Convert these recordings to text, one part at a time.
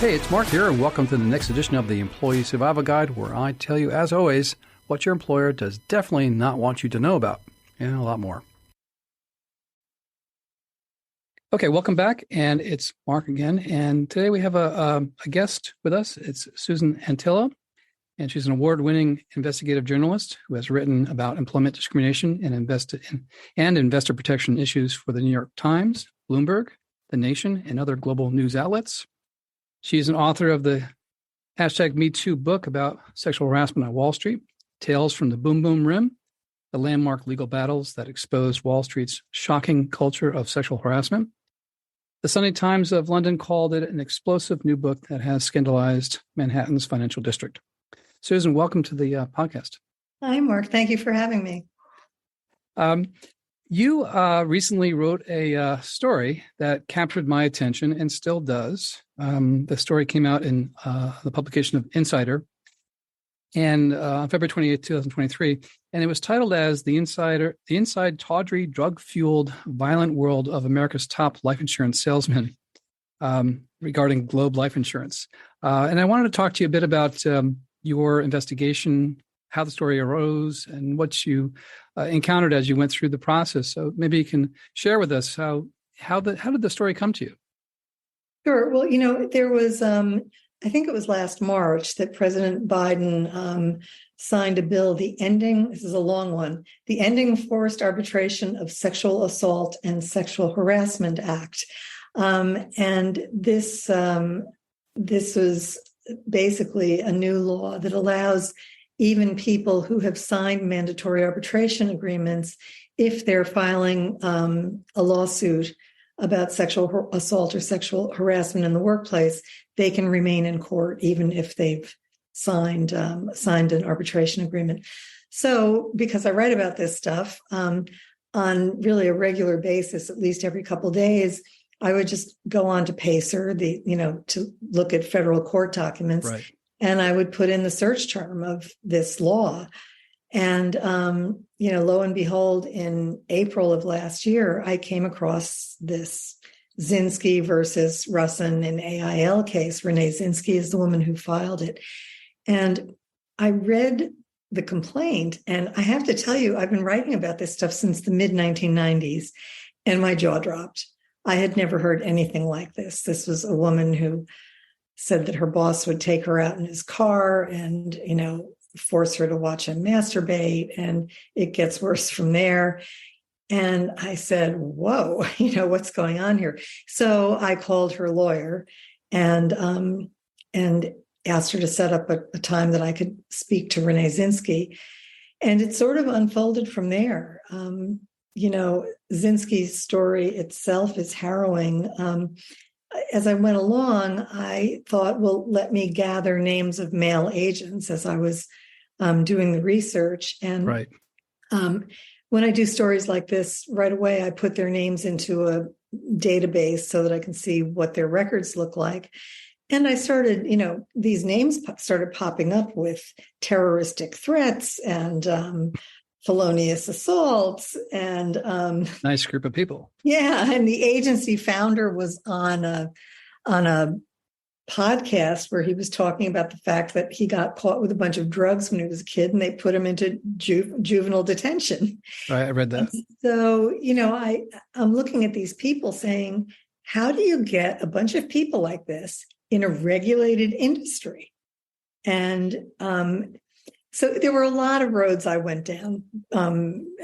Hey, it's Mark here, and welcome to the next edition of the Employee Survival Guide, where I tell you, as always, what your employer does definitely not want you to know about, and a lot more. Okay, welcome back, and it's Mark again, and today we have a guest with us. It's Susan Antilla, and she's an award-winning investigative journalist who has written about employment discrimination and investor protection issues for the New York Times, Bloomberg, The Nation, and other global news outlets. She's an author of the #MeToo book about sexual harassment on Wall Street, Tales from the Boom Boom Rim, the landmark legal battles that exposed Wall Street's shocking culture of sexual harassment. The Sunday Times of London called it an explosive new book that has scandalized Manhattan's financial district. Susan, welcome to the podcast. Hi, Mark. Thank you for having me. You recently wrote a story that captured my attention and still does. The story came out in the publication of Insider and on February 28, 2023, and it was titled as The Inside Tawdry, Drug-Fueled, Violent World of America's Top Life Insurance Salesmen regarding Globe Life Insurance. And I wanted to talk to you a bit about your investigation, how the story arose, and what you encountered as you went through the process. So maybe you can share with us how did the story come to you? Sure. Well, there was, I think it was last March that President Biden signed a bill, this is a long one, the Ending Forced Arbitration of Sexual Assault and Sexual Harassment Act. And this was basically a new law that allows even people who have signed mandatory arbitration agreements, if they're filing a lawsuit about sexual assault or sexual harassment in the workplace, they can remain in court even if they've signed an arbitration agreement. So, because I write about this stuff on really a regular basis, at least every couple of days, I would just go on to Pacer, to look at federal court documents. Right. And I would put in the search term of this law. And, lo and behold, in April of last year, I came across this Zinsky versus Russin and AIL case. Renee Zinsky is the woman who filed it. And I read the complaint, and I have to tell you, I've been writing about this stuff since the mid-1990s, and my jaw dropped. I had never heard anything like this. This was a woman who said that her boss would take her out in his car and, force her to watch him masturbate, and it gets worse from there. And I said, whoa, what's going on here? So I called her lawyer and asked her to set up a time that I could speak to Renee Zinsky. And it sort of unfolded from there. Zinsky's story itself is harrowing. As I went along, I thought, well, let me gather names of male agents as I was doing the research. And right. When I do stories like this, right away, I put their names into a database so that I can see what their records look like. And I started, these names started popping up with terroristic threats and felonious assaults and nice group of people. Yeah, and the agency founder was on a podcast where he was talking about the fact that he got caught with a bunch of drugs when he was a kid, and they put him into juvenile detention. Right, I read that. And so, I'm looking at these people saying, how do you get a bunch of people like this in a regulated industry? And so there were a lot of roads I went down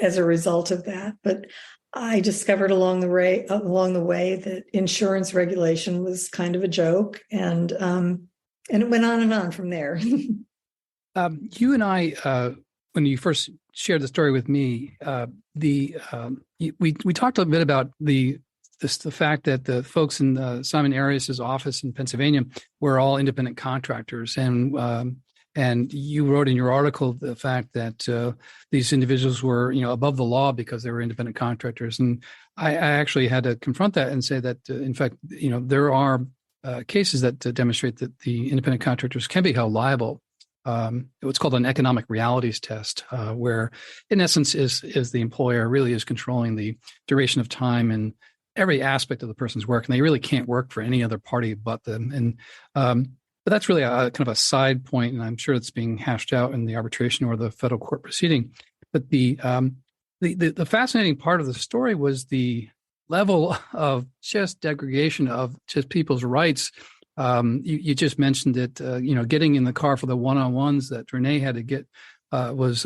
as a result of that. But I discovered along the way that insurance regulation was kind of a joke, and it went on and on from there. You and I, when you first shared the story with me, we talked a bit about the fact that the folks in Simon Arias' office in Pennsylvania were all independent contractors, and you wrote in your article the fact that these individuals were, above the law because they were independent contractors. And I actually had to confront that and say that, in fact, there are cases that demonstrate that the independent contractors can be held liable. What's called an economic realities test, where, in essence, is the employer really is controlling the duration of time and every aspect of the person's work, and they really can't work for any other party but them. And but that's really a kind of a side point, and I'm sure it's being hashed out in the arbitration or the federal court proceeding. But the fascinating part of the story was the level of just degradation of just people's rights. You just mentioned it. Getting in the car for the one-on-ones that Renee had to get was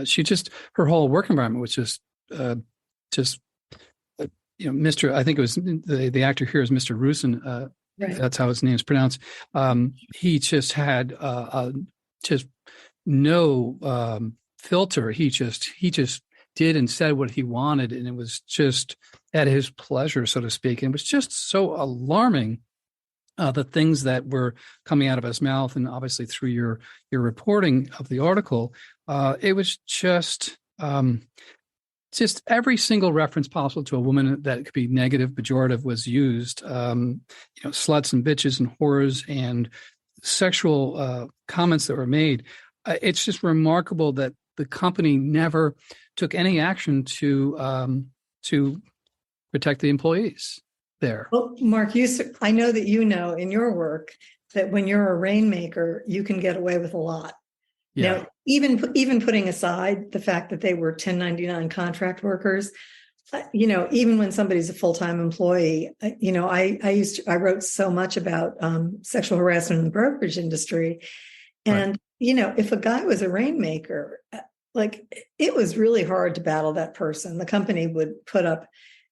she just, her whole work environment was just Mr. I think it was the actor here is Mr. Russin. Right. That's how his name's pronounced. He just had just no filter. He just did and said what he wanted, and it was just at his pleasure, so to speak. And it was just so alarming, the things that were coming out of his mouth, and obviously through your reporting of the article, it was just every single reference possible to a woman that could be negative, pejorative was used. Sluts and bitches and whores and sexual comments that were made. It's just remarkable that the company never took any action to protect the employees there. Well, Mark, I know that in your work that when you're a rainmaker, you can get away with a lot. Yeah. Now, even putting aside the fact that they were 1099 contract workers, even when somebody's a full-time employee, I wrote so much about sexual harassment in the brokerage industry. And, right. If a guy was a rainmaker, it was really hard to battle that person. The company would put up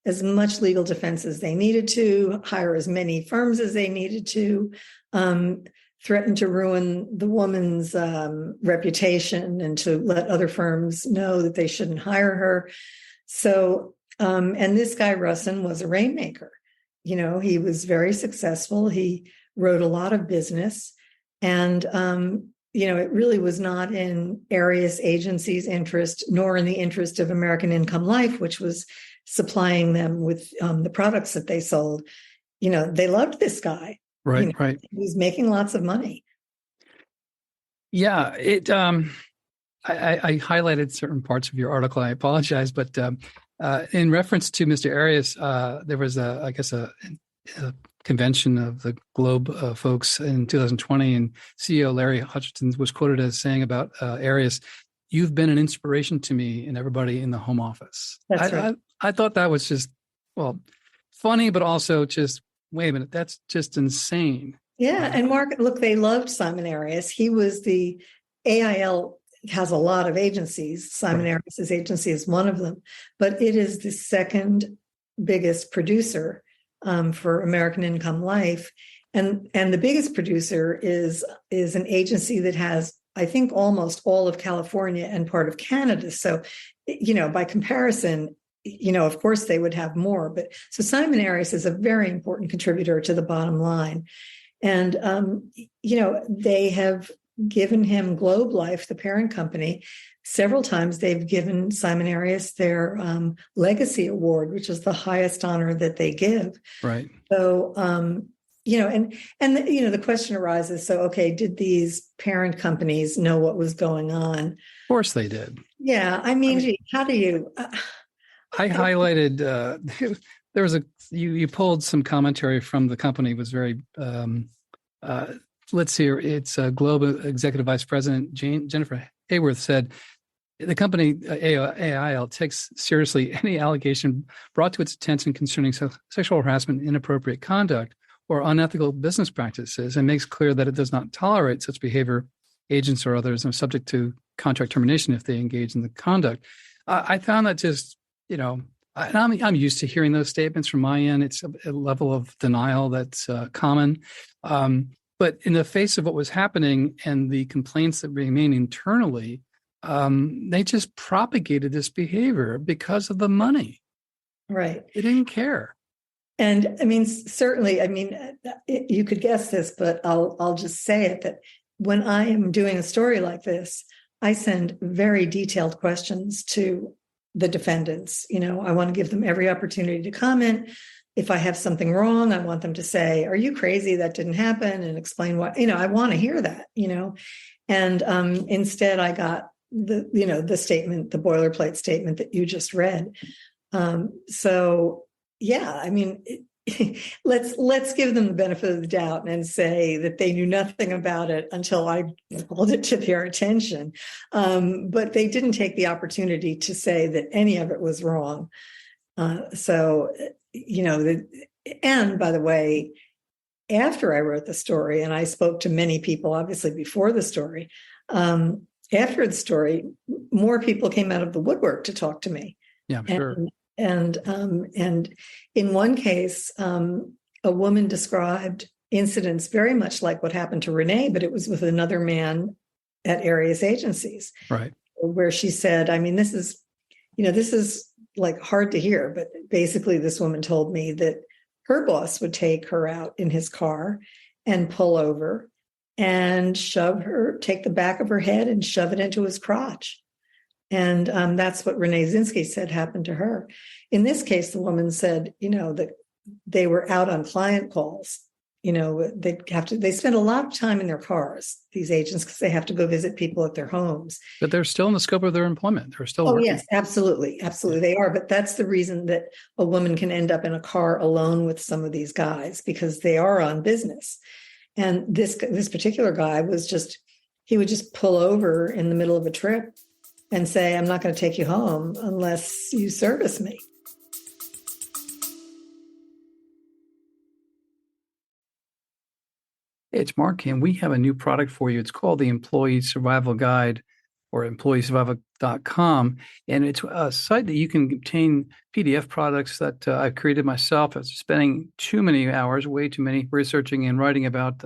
as much legal defense as they needed to, hire as many firms as they needed to, threaten to ruin the woman's reputation and to let other firms know that they shouldn't hire her. So, and this guy, Russin, was a rainmaker. He was very successful. He wrote a lot of business. And, it really was not in Arias agency's interest, nor in the interest of American Income Life, which was supplying them with the products that they sold. They loved this guy. Right, right. He was making lots of money. Yeah, I highlighted certain parts of your article. I apologize, but in reference to Mr. Arias, there was a convention of the Globe folks in 2020, and CEO Larry Hutchinson was quoted as saying about Arias, "You've been an inspiration to me and everybody in the home office." That's right. I thought that was just, funny, but also just, wait a minute, that's just insane. Yeah. And Mark, look, they loved Simon Arias. He was the AIL has a lot of agencies. Simon Arias's agency is one of them, but it is the second biggest producer for American Income Life. And the biggest producer is an agency that has, I think, almost all of California and part of Canada. So, by comparison, of course they would have more. But so Simon Arias is a very important contributor to the bottom line. And, they have given him Globe Life, the parent company. Several times they've given Simon Arias their Legacy Award, which is the highest honor that they give. Right. So, the question arises, so, okay, did these parent companies know what was going on? Of course they did. Yeah. Gee, how do you... I highlighted, there was you pulled some commentary from the company. It was very, let's see, it's Globe Executive Vice President Jennifer Hayworth said, the company AIL takes seriously any allegation brought to its attention concerning sexual harassment, inappropriate conduct, or unethical business practices, and makes clear that it does not tolerate such behavior. Agents or others are subject to contract termination if they engage in the conduct. I found that just, I'm used to hearing those statements from my end. It's a level of denial that's common. But in the face of what was happening and the complaints that remain internally, they just propagated this behavior because of the money. Right. They didn't care. And certainly, you could guess this, but I'll just say it, that when I am doing a story like this, I send very detailed questions to the defendants. I want to give them every opportunity to comment. If I have something wrong, I want them to say, "Are you crazy? That didn't happen," and explain why. I want to hear that, And instead, I got the statement, the boilerplate statement that you just read. So yeah, I mean, let's give them the benefit of the doubt and say that they knew nothing about it until I called it to their attention. But they didn't take the opportunity to say that any of it was wrong. So, and by the way, after I wrote the story, and I spoke to many people, obviously before the story, after the story, more people came out of the woodwork to talk to me. Yeah, I'm sure. And in one case, a woman described incidents very much like what happened to Renee, but it was with another man at Arias agencies. Right. Where she said, I mean, this is like hard to hear, but basically this woman told me that her boss would take her out in his car and pull over and take the back of her head and shove it into his crotch. And that's what Renee Zinsky said happened to her. In this case, the woman said, that they were out on client calls. They spend a lot of time in their cars, these agents, because they have to go visit people at their homes. But they're still in the scope of their employment. They're still working. Yes, absolutely. Absolutely. They are. But that's the reason that a woman can end up in a car alone with some of these guys, because they are on business. And this particular guy he would just pull over in the middle of a trip and say, I'm not going to take you home unless you service me. It's Mark, and we have a new product for you. It's called the Employee Survival Guide, or employeesurvival.com. And it's a site that you can obtain PDF products that I've created myself. It's spending too many hours, way too many, researching and writing about,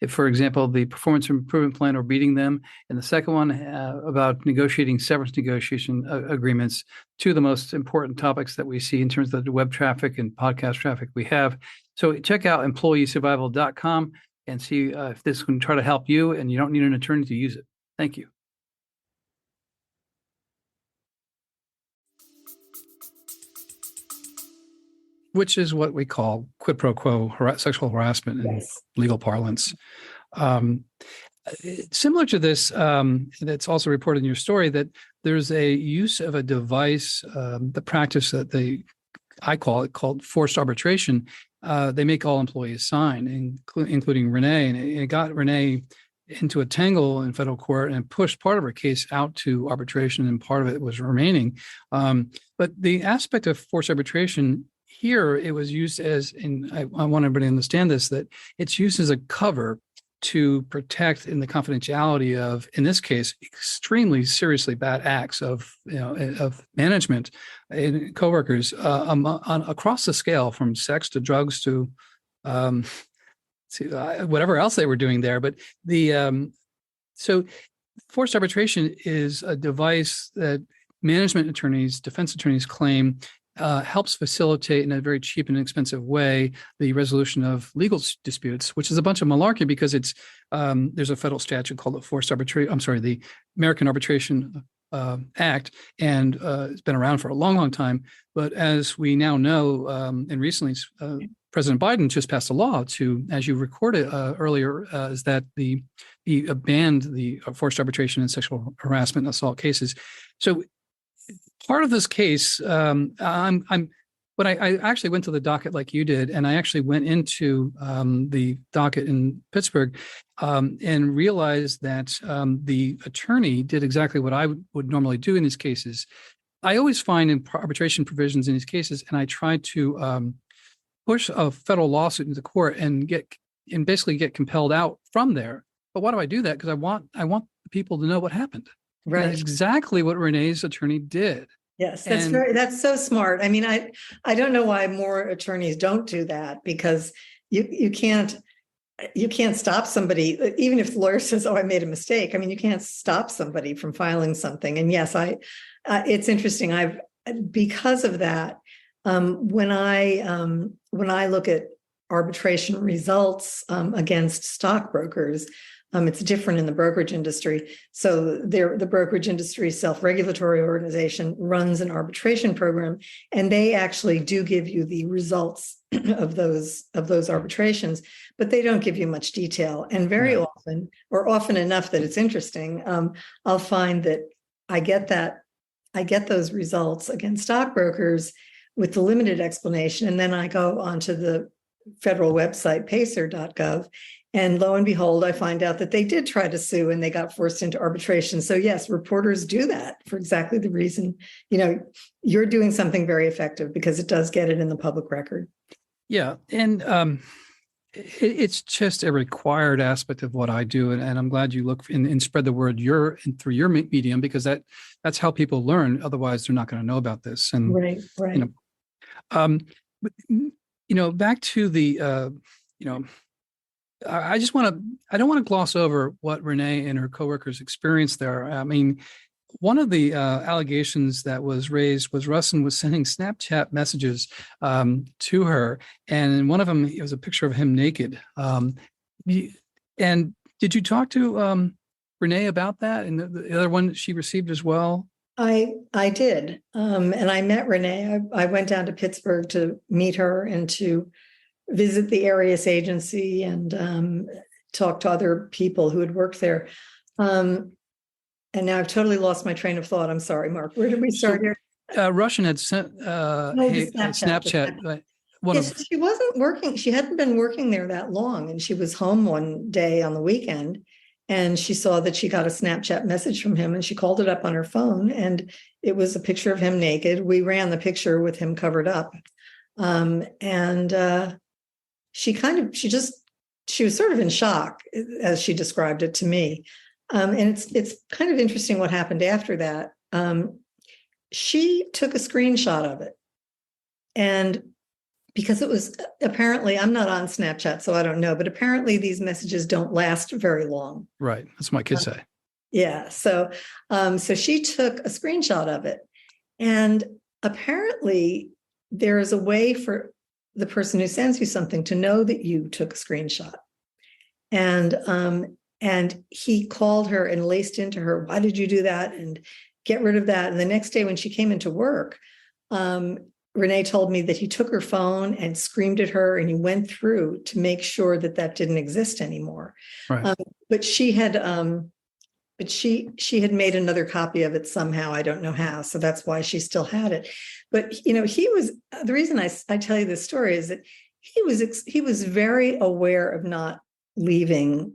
for example, the performance improvement plan or beating them. And the second one about negotiating severance negotiation agreements, two of the most important topics that we see in terms of the web traffic and podcast traffic we have. So check out employeesurvival.com and see if this can try to help you, and you don't need an attorney to use it. Thank you. Which is what we call quid pro quo sexual harassment in legal parlance. Similar to this, that's also reported in your story, that there's a use of a device, the practice that I call it, called forced arbitration. They make all employees sign, including Renee, and it got Renee into a tangle in federal court and pushed part of her case out to arbitration, and part of it was remaining. But the aspect of forced arbitration here, it was used I want everybody to understand this, that it's used as a cover to protect in the confidentiality of, in this case, extremely seriously bad acts of management and coworkers across the scale, from sex to drugs to whatever else they were doing there. But so forced arbitration is a device that management attorneys, defense attorneys claim helps facilitate in a very cheap and inexpensive way the resolution of legal disputes, which is a bunch of malarkey, because there's a federal statute called the American Arbitration Act, and it's been around for a long, long time. But as we now know, and recently President Biden just passed a law to, as you recorded earlier, is that he banned the forced arbitration in sexual harassment and assault cases. So part of this case, when I actually went to the docket like you did, and I actually went into the docket in Pittsburgh and realized that the attorney did exactly what I would normally do in these cases. I always find in arbitration provisions in these cases, and I try to push a federal lawsuit into court and basically get compelled out from there. But why do I do that? Because I want people to know what happened. Right. That's exactly what Renee's attorney did. Yes, that's so smart. I mean, I don't know why more attorneys don't do that, because you can't stop somebody, even if the lawyer says, "Oh, I made a mistake." I mean, you can't stop somebody from filing something. And yes, it's interesting. Because of that, when I look at arbitration results against stockbrokers, it's different in the brokerage industry. So the brokerage industry self-regulatory organization runs an arbitration program, and they actually do give you the results of those arbitrations, but they don't give you much detail. And very often, or often enough that it's interesting, I'll find that I get those results against stockbrokers with the limited explanation. And then I go onto the federal website, pacer.gov. And lo and behold, I find out that they did try to sue and they got forced into arbitration. So yes, reporters do that for exactly the reason, you're doing something very effective because it does get it in the public record. Yeah. And it's just a required aspect of what I do. And I'm glad you look and spread the word through your medium, because that's how people learn. Otherwise, they're not going to know about this. And, right. Back to the, I don't want to gloss over what Renee and her coworkers experienced there. I mean, one of the allegations that was raised was Russin was sending Snapchat messages to her, and one of them, it was a picture of him naked. And did you talk to Renee about that, and the other one that she received as well? I did, and I met Renee. I went down to Pittsburgh to meet her and to visit the Arias agency and talk to other people who had worked there. And now I've totally lost my train of thought. I'm sorry, Mark. Where did we start here? Russin had sent Snapchat. She wasn't working. She hadn't been working there that long. And she was home one day on the weekend. And she saw that she got a Snapchat message from him. And she called it up on her phone. And it was a picture of him naked. We ran the picture with him covered up. She was sort of in shock, as she described it to me. And it's kind of interesting what happened after that. She took a screenshot of it. And because it was apparently, I'm not on Snapchat, so I don't know, but apparently these messages don't last very long. Right. That's what my kids say. Yeah. So she took a screenshot of it. And apparently there is a way for the person who sends you something to know that you took a screenshot. And he called her and laced into her, why did you do that? And get rid of that. And the next day when she came into work, Renee told me that he took her phone and screamed at her, and he went through to make sure that that didn't exist anymore. Right. But she had made another copy of it somehow. I don't know how. So that's why she still had it. But, he was, the reason I tell you this story is that he was very aware of not leaving,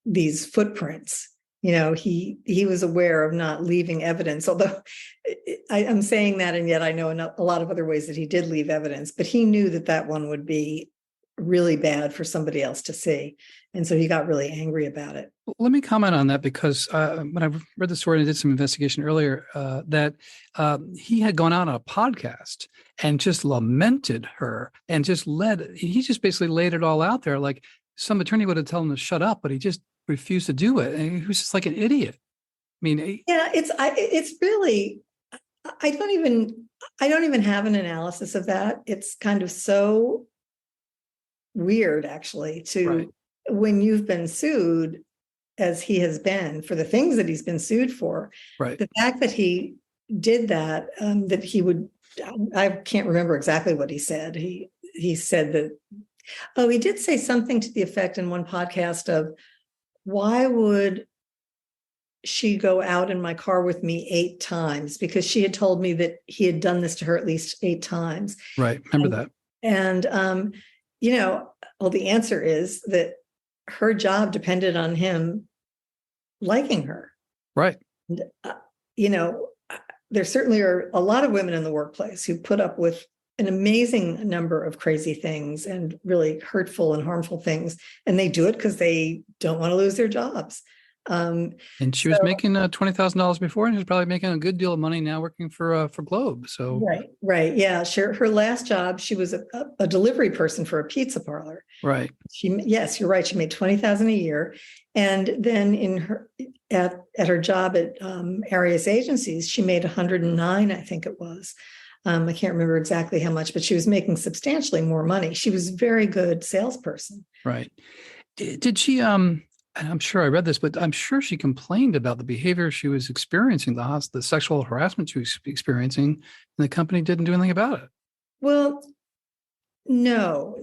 these footprints. He was aware of not leaving evidence, although I'm saying that, and yet I know a lot of other ways that he did leave evidence, but he knew that one would be really bad for somebody else to see. And so he got really angry about it. Let me comment on that, because when I read the story and I did some investigation earlier, that he had gone out on a podcast and just lamented her and he just basically laid it all out there. Like some attorney would have told him to shut up, but he just refused to do it. And he was just like an idiot. I mean, it's really, I don't even have an analysis of that. It's kind of so weird, actually, when you've been sued, as he has been, for the things that he's been sued for. Right. The fact that he did that, that he would, I can't remember exactly what he said. He said that, he did say something to the effect in one podcast of, why would she go out in my car with me 8 times? Because she had told me that he had done this to her at least 8 times. Right. Remember that. And, the answer is that her job depended on him liking her. Right. And, there certainly are a lot of women in the workplace who put up with an amazing number of crazy things and really hurtful and harmful things. And they do it because they don't want to lose their jobs. And she was making $20,000 before, and she's probably making a good deal of money now working for Globe. So right, yeah. Her last job, she was a delivery person for a pizza parlor. Right. Yes, you're right. She made $20,000 a year, and then at her job at Arias agencies, she made $109, I think it was. I can't remember exactly how much, but she was making substantially more money. She was a very good salesperson. Right. Did she? And I'm sure I read this, but I'm sure she complained about the behavior she was experiencing, the sexual harassment she was experiencing, and the company didn't do anything about it. Well, no,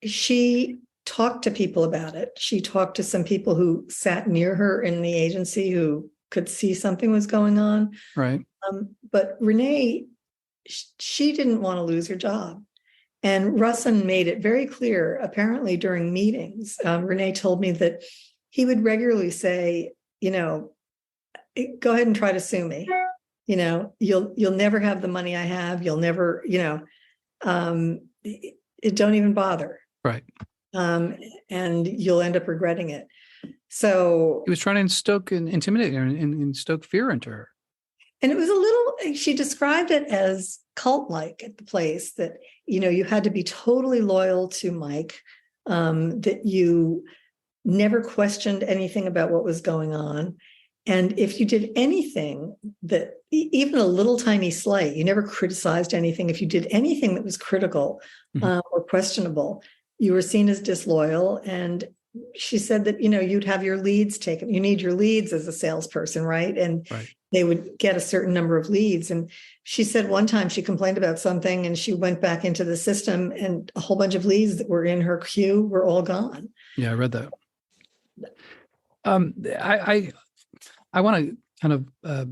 she talked to people about it. She talked to some people who sat near her in the agency who could see something was going on. Right. But Renee she didn't want to lose her job. And Russin made it very clear, apparently during meetings. Renee told me that he would regularly say, go ahead and try to sue me. You'll never have the money I have. You'll never, don't even bother. Right. And you'll end up regretting it. So he was trying to intimidate her and stoke fear into her. And it was a little, she described it as cult-like at the place, that, you had to be totally loyal to Mike, that you never questioned anything about what was going on. And if you did anything that, even a little tiny slight, you never criticized anything. If you did anything that was critical or questionable, you were seen as disloyal. And she said that, you'd have your leads taken. You need your leads as a salesperson, right? And they would get a certain number of leads. And she said one time she complained about something and she went back into the system and a whole bunch of leads that were in her queue were all gone. Yeah, I read that. I want to kind of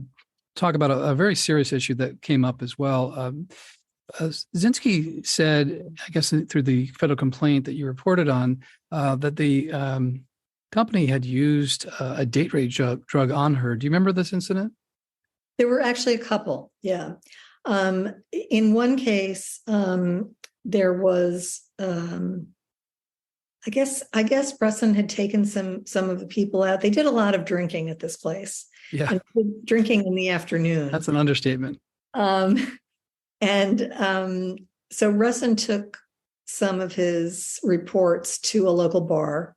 talk about a very serious issue that came up as well. Zinsky said, I guess through the federal complaint that you reported on, that the company had used a date rape drug on her. Do you remember this incident? There were actually a couple. Yeah. In one case, there was, I guess Russin had taken some of the people out. They did a lot of drinking at this place. Yeah. And drinking in the afternoon. That's an understatement. So Russin took some of his reports to a local bar,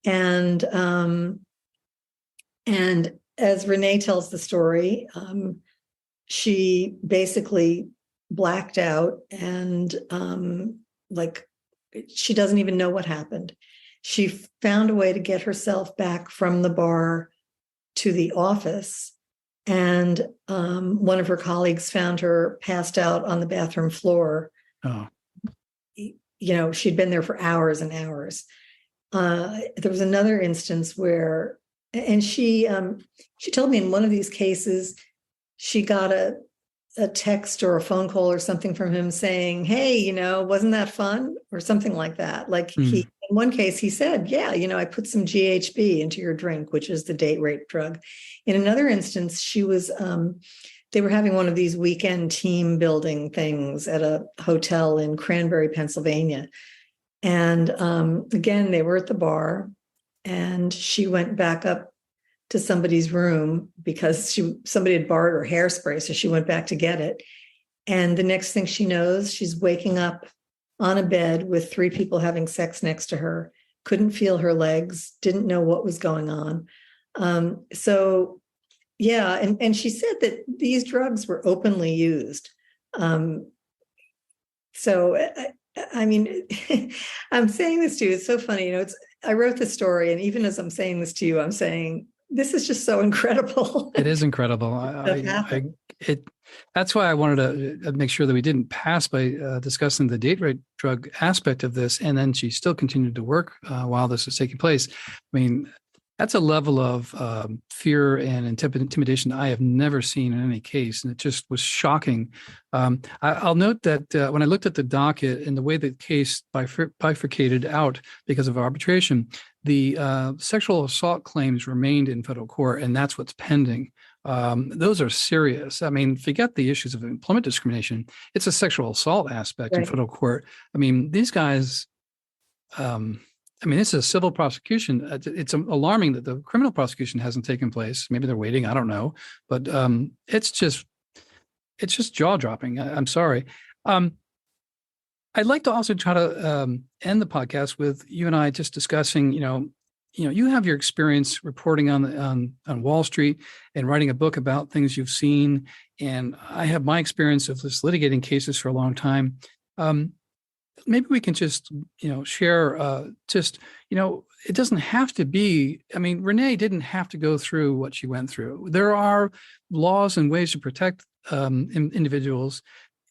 and as Renee tells the story, she basically blacked out and she doesn't even know what happened. She found a way to get herself back from the bar to the office. And one of her colleagues found her passed out on the bathroom floor. Oh. She'd been there for hours and hours. There was another instance where, and she told me in one of these cases, she got a text or a phone call or something from him saying, hey, wasn't that fun? Or something like that. In one case, he said, yeah, I put some GHB into your drink, which is the date rape drug. In another instance, she was, they were having one of these weekend team building things at a hotel in Cranberry, Pennsylvania. And again, they were at the bar and she went back up to somebody's room because somebody had borrowed her hairspray. So she went back to get it. And the next thing she knows, she's waking up on a bed with 3 people having sex next to her, couldn't feel her legs, didn't know what was going on. So yeah. And she said that these drugs were openly used. So, I mean, I'm saying this to you, it's so funny, I wrote this story, and even as I'm saying this to you, I'm saying, this is just so incredible. It is incredible. That's why I wanted to make sure that we didn't pass by discussing the date rape drug aspect of this. And then she still continued to work while this was taking place. I mean, that's a level of fear and intimidation I have never seen in any case. And it just was shocking. I'll note that when I looked at the docket and the way the case bifurcated out because of arbitration, the sexual assault claims remained in federal court, and that's what's pending. Those are serious. I mean, forget the issues of employment discrimination. It's a sexual assault aspect in federal court. I mean, these guys, this is a civil prosecution. It's alarming that the criminal prosecution hasn't taken place. Maybe they're waiting. I don't know. But it's just jaw-dropping. I'm sorry. I'd like to also try to end the podcast with you and I just discussing, you have your experience reporting on Wall Street and writing a book about things you've seen. And I have my experience of just litigating cases for a long time. Maybe we can just, share it doesn't have to be, Renee didn't have to go through what she went through. There are laws and ways to protect individuals.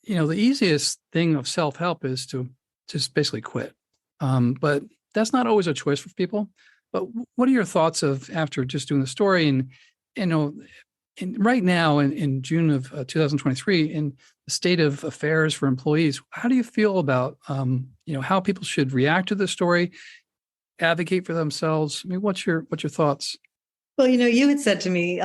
The easiest thing of self-help is to just basically quit. But that's not always a choice for people. But what are your thoughts of after just doing the story and, right now in June of 2023, in the state of affairs for employees, how do you feel about how people should react to this story, advocate for themselves? I mean, what's your thoughts? Well, you had said to me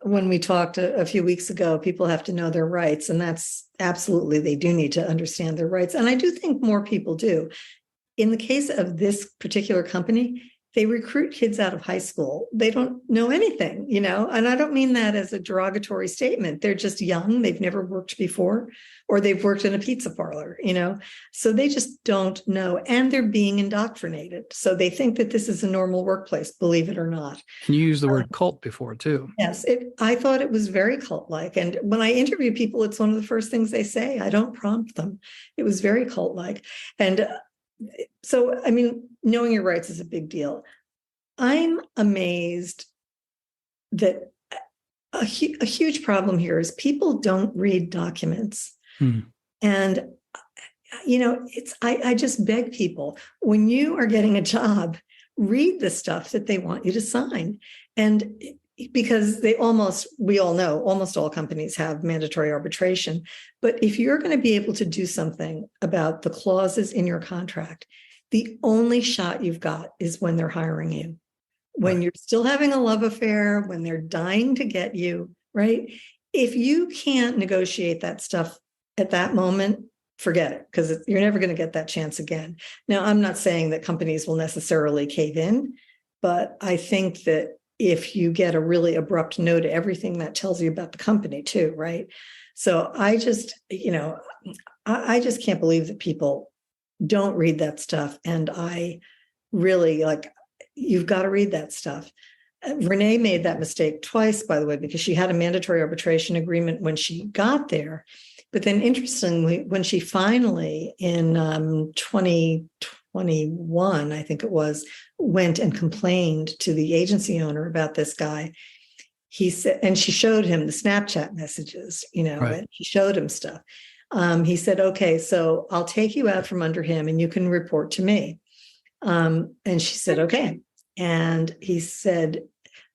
when we talked a few weeks ago, people have to know their rights, and that's absolutely, they do need to understand their rights. And I do think more people do. In the case of this particular company, they recruit kids out of high school. They don't know anything, and I don't mean that as a derogatory statement. They're just young. They've never worked before, or they've worked in a pizza parlor, so they just don't know. And they're being indoctrinated. So they think that this is a normal workplace, believe it or not. And you used the word cult before too. Yes, I thought it was very cult-like. And when I interview people, it's one of the first things they say. I don't prompt them. It was very cult-like. And so, I mean, knowing your rights is a big deal. I'm amazed that a huge problem here is people don't read documents. And, I just beg people, when you are getting a job, read the stuff that they want you to sign. And because we all know, almost all companies have mandatory arbitration. But if you're going to be able to do something about the clauses in your contract, the only shot you've got is when they're hiring you, when you're still having a love affair, when they're dying to get you, right? If you can't negotiate that stuff at that moment, forget it, because you're never going to get that chance again. Now, I'm not saying that companies will necessarily cave in, but I think that if you get a really abrupt no to everything, that tells you about the company too, right? So I just can't believe that people don't read that stuff. And I really you've got to read that stuff. Renee made that mistake twice, by the way, because she had a mandatory arbitration agreement when she got there. But then interestingly, when she finally in 2021, I think it was, went and complained to the agency owner about this guy, he said, and she showed him the Snapchat messages, and he showed him stuff. He said, okay, so I'll take you out from under him and you can report to me. And she said, okay. And he said,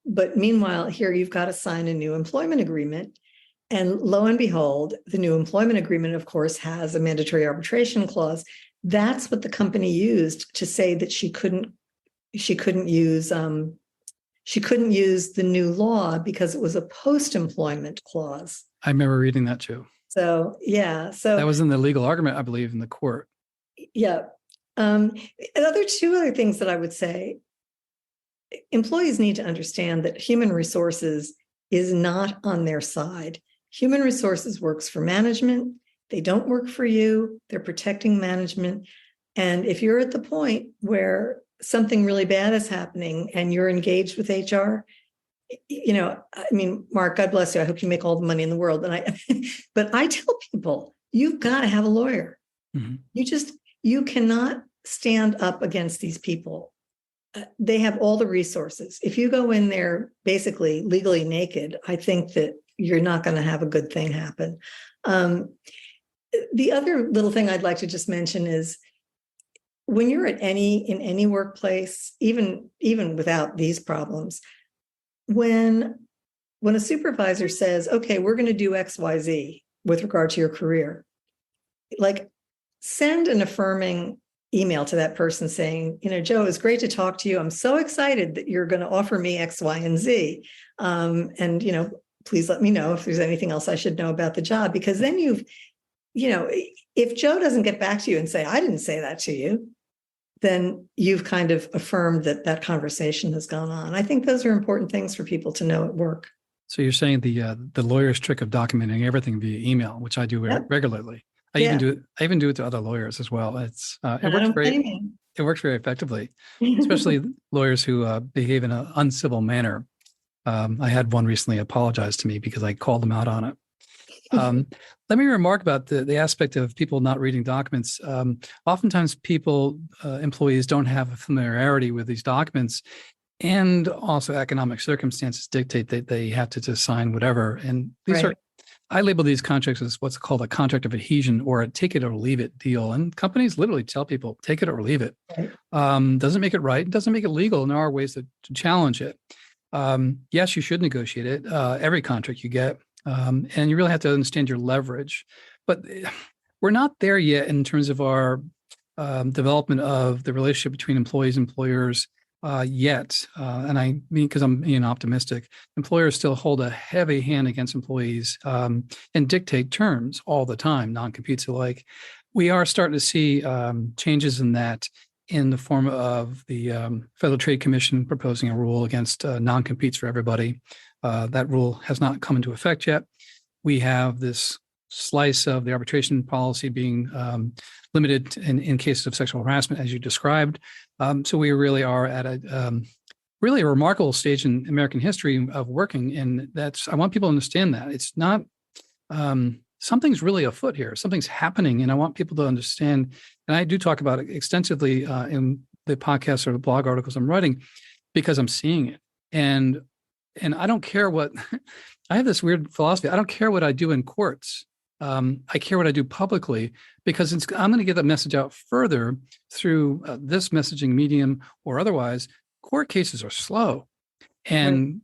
but meanwhile, here you've got to sign a new employment agreement. And lo and behold, the new employment agreement, of course, has a mandatory arbitration clause. That's what the company used to say that she couldn't use the new law because it was a post-employment clause. I remember reading that too. So that was in the legal argument, I believe, in the court. Yeah. Two other things that I would say: employees need to understand that human resources is not on their side. Human resources works for management. They don't work for you. They're protecting management. And if you're at the point where something really bad is happening and you're engaged with HR, Mark, God bless you. I hope you make all the money in the world. But I tell people, you've got to have a lawyer. Mm-hmm. You cannot stand up against these people. They have all the resources. If you go in there basically legally naked, I think that you're not going to have a good thing happen. The other little thing I'd like to just mention is when you're in any workplace, even without these problems, when a supervisor says, okay, we're going to do XYZ with regard to your career, send an affirming email to that person saying, Joe, it's great to talk to you. I'm so excited that you're going to offer me X, Y, and Z. And, please let me know if there's anything else I should know about the job, because then if Joe doesn't get back to you and say, I didn't say that to you, then you've kind of affirmed that conversation has gone on. I think those are important things for people to know at work. So you're saying the lawyer's trick of documenting everything via email, which I do regularly. I even do it to other lawyers as well. It works very effectively, especially lawyers who behave in an uncivil manner. I had one recently apologize to me because I called them out on it. Let me remark about the aspect of people not reading documents. Oftentimes employees don't have a familiarity with these documents, and also economic circumstances dictate that they have to just sign whatever. And these I label these contracts as what's called a contract of adhesion or a take it or leave it deal. And companies literally tell people, take it or leave it. Right. Doesn't make it right, doesn't make it legal, and there are ways to challenge it. yes, you should negotiate it. Every contract you get, and you really have to understand your leverage. But we're not there yet in terms of our development of the relationship between employees and employers yet. And I mean, because I'm being optimistic, employers still hold a heavy hand against employees and dictate terms all the time, non-competes alike. We are starting to see changes in that in the form of the Federal Trade Commission proposing a rule against non-competes for everybody. That rule has not come into effect yet. We have this slice of the arbitration policy being limited in cases of sexual harassment, as you described. So we really are at a really a remarkable stage in American history of working. And I want people to understand that. It's not, something's really afoot here. Something's happening. And I want people to understand, and I do talk about it extensively in the podcast or the blog articles I'm writing, because I'm seeing it. And I don't care what, I have this weird philosophy. I don't care what I do in courts. I care what I do publicly, because I'm going to get that message out further through this messaging medium or otherwise. Court cases are slow. And,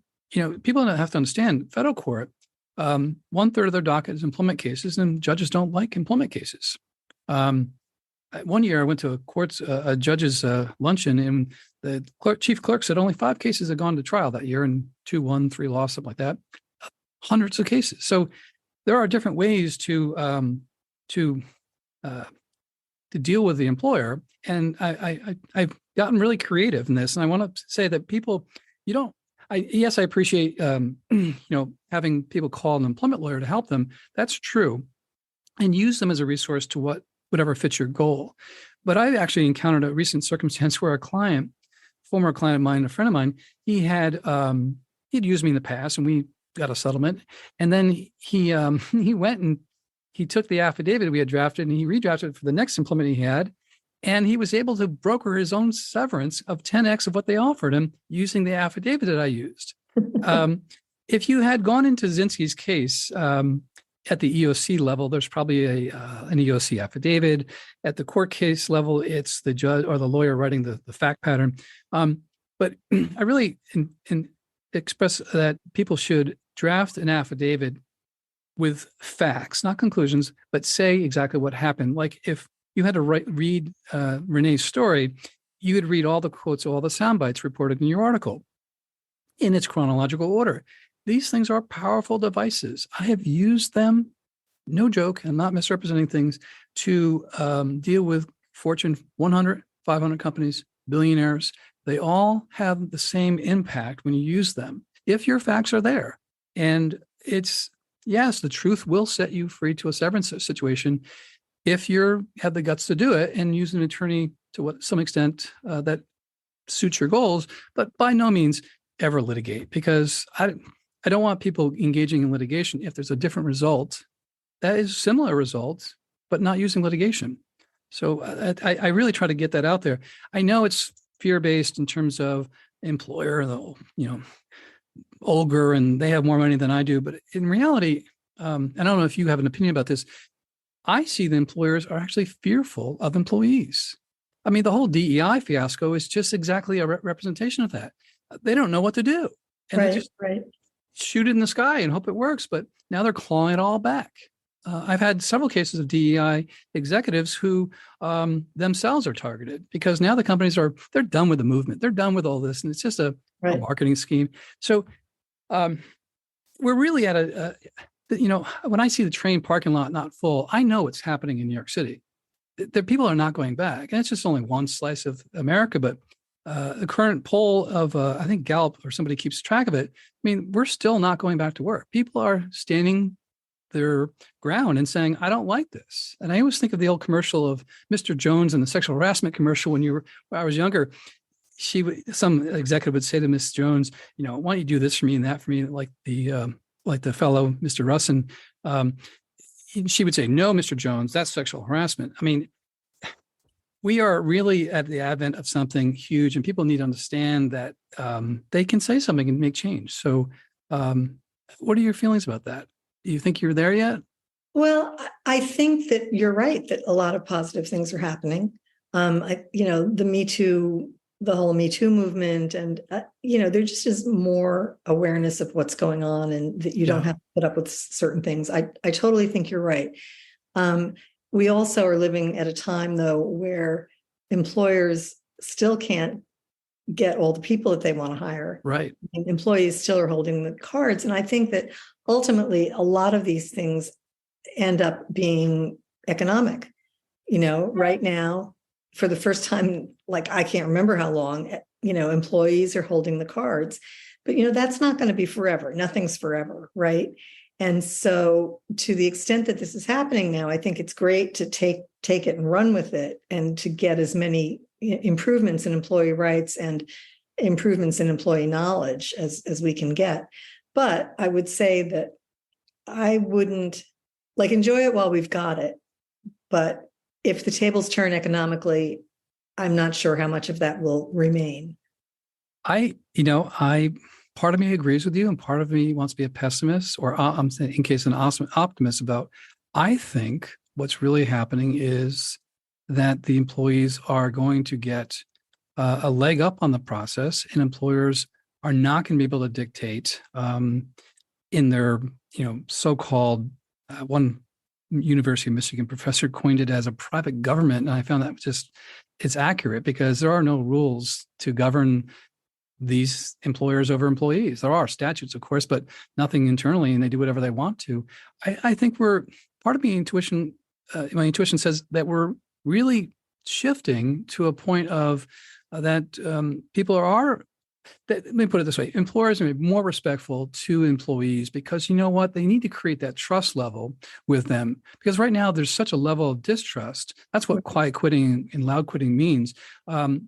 people have to understand federal court, 1/3 of their docket is employment cases, and judges don't like employment cases. One year I went to a judge's luncheon, and the chief clerk said only 5 cases had gone to trial that year, and 2 won, 3 lost, something like that. Hundreds of cases. So there are different ways to deal with the employer, and I've gotten really creative in this. And I want to say that people, yes, I appreciate having people call an employment lawyer to help them. That's true, and use them as a resource to whatever fits your goal. But I actually encountered a recent circumstance where former client of mine, a friend of mine, he'd used me in the past, and we got a settlement. And then he went and he took the affidavit we had drafted, and he redrafted it for the next employment he had. And he was able to broker his own severance of 10x of what they offered him using the affidavit that I used. If you had gone into Zinsky's case at the EOC level, there's probably an EOC affidavit. At the court case level, it's the judge or the lawyer writing the fact pattern. But I really express that people should draft an affidavit with facts, not conclusions, but say exactly what happened. Like if you had to read Renee's story, you would read all the quotes, all the sound bites reported in your article in its chronological order. These things are powerful devices. I have used them, no joke, I'm not misrepresenting things, to deal with Fortune 100, 500 companies, billionaires. They all have the same impact when you use them, if your facts are there. And yes, the truth will set you free to a severance situation if you have the guts to do it and use an attorney to some extent that suits your goals, but by no means ever litigate, because I don't want people engaging in litigation if there's a different result that is similar result, but not using litigation. So I really try to get that out there. I know it's fear-based in terms of employer, Olger, and they have more money than I do. But in reality, I don't know if you have an opinion about this, I see the employers are actually fearful of employees. I mean, the whole DEI fiasco is just exactly a representation of that. They don't know what to do. And they just shoot it in the sky and hope it works. But now they're clawing it all back. I've had several cases of DEI executives who themselves are targeted, because now the companies they're done with the movement. They're done with all this. And it's just a marketing scheme. So we're really at when I see the train parking lot not full, I know what's happening in New York City. The people are not going back. And it's just only one slice of America. But the current poll of, I think Gallup or somebody keeps track of it. I mean, we're still not going back to work. People are standing their ground and saying, I don't like this. And I always think of the old commercial of Mr. Jones and the sexual harassment commercial when I was younger. Some executive would say to Miss Jones, why don't you do this for me and that for me, like the fellow Mr. Russin. She would say, no, Mr. Jones, that's sexual harassment. I mean, we are really at the advent of something huge, and people need to understand that they can say something and make change. So what are your feelings about that? Do you think you're there yet? Well, I think that you're right, that a lot of positive things are happening. The Me Too the whole Me Too movement, and there just is more awareness of what's going on, and that you don't have to put up with certain things. I totally think you're right. We also are living at a time, though, where employers still can't get all the people that they want to hire. Right. And employees still are holding the cards. And I think that ultimately a lot of these things end up being economic. Right now, for the first time, like I can't remember how long, employees are holding the cards. But, that's not going to be forever. Nothing's forever, right? And so to the extent that this is happening now, I think it's great to take it and run with it, and to get as many improvements in employee rights and improvements in employee knowledge as we can get. But I would say that I wouldn't enjoy it while we've got it. But if the tables turn economically, I'm not sure how much of that will remain. Part of me agrees with you, and part of me wants to be a pessimist, or I'm saying, in case, an optimist about. I think what's really happening is that the employees are going to get a leg up on the process, and employers are not going to be able to dictate in their, so-called one University of Michigan professor coined it as a private government, and I found that it's accurate, because there are no rules to govern these employers over employees. There are statutes, of course, but nothing internally, and they do whatever they want to. I think part of my intuition says that we're really shifting to a point of that people are, let me put it this way, employers are more respectful to employees, because you know what? They need to create that trust level with them, because right now there's such a level of distrust. That's what quiet quitting and loud quitting means. When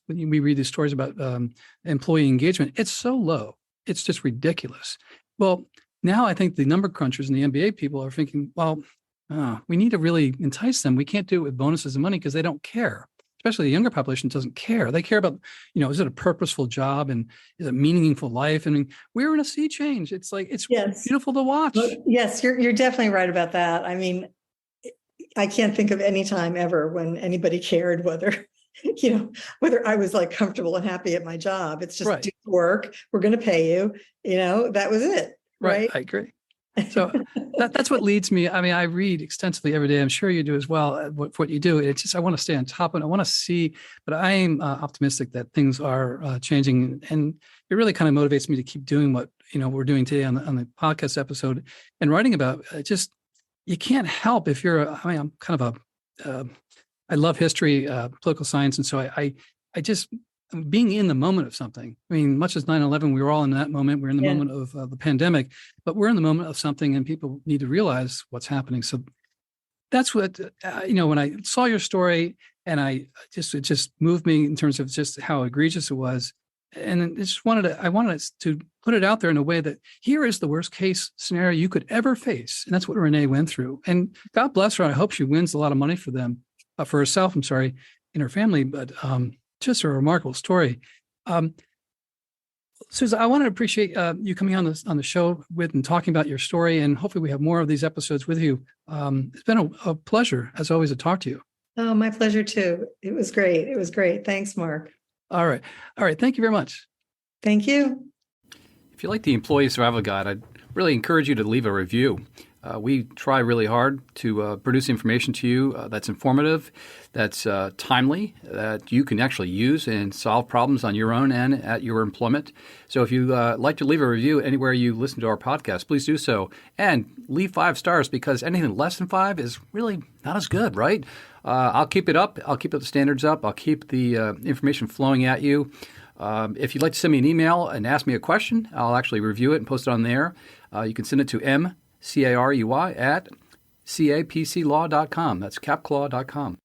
we read these stories about employee engagement, it's so low. It's just ridiculous. Well, now I think the number crunchers and the MBA people are thinking, well, we need to really entice them. We can't do it with bonuses and money, because they don't care. Especially the younger population doesn't care. They care about, is it a purposeful job, and is it a meaningful life? I mean, we're in a sea change. It's Yes. beautiful to watch. Well, yes, you're definitely right about that. I mean, I can't think of any time ever when anybody cared whether I was comfortable and happy at my job. It's just do work. We're going to pay you. That was it. Right. I agree. So that's what leads me. I mean, I read extensively every day. I'm sure you do as well. What you do, it's just I want to stay on top of it. I want to see, but I am optimistic that things are changing, and it really kind of motivates me to keep doing what we're doing today on the podcast episode and writing about. You can't help if you're. I'm kind of I love history, political science, and so I just. Being in the moment of something. I mean, much as 9/11, we were all in that moment. We're in the moment of the pandemic, but we're in the moment of something, and people need to realize what's happening. So that's what, when I saw your story, and it just moved me in terms of just how egregious it was. And I wanted to put it out there in a way that here is the worst case scenario you could ever face. And that's what Renee went through. And God bless her. I hope she wins a lot of money for herself, and her family, but, just a remarkable story. Susan, I want to appreciate you coming on the show and talking about your story, and hopefully we have more of these episodes with you. It's been a pleasure, as always, to talk to you. Oh, my pleasure too. It was great. Thanks, Mark. All right. Thank you very much. Thank you. If you like the Employee Survival Guide, I'd really encourage you to leave a review. We try really hard to produce information to you that's informative, that's timely, that you can actually use and solve problems on your own and at your employment. So if you like to leave a review anywhere you listen to our podcast, please do so. And leave 5 stars, because anything less than 5 is really not as good, right? I'll keep it up. I'll keep the standards up. I'll keep the information flowing at you. If you'd like to send me an email and ask me a question, I'll actually review it and post it on there. You can send it to Carey at capclaw.com. That's capclaw.com.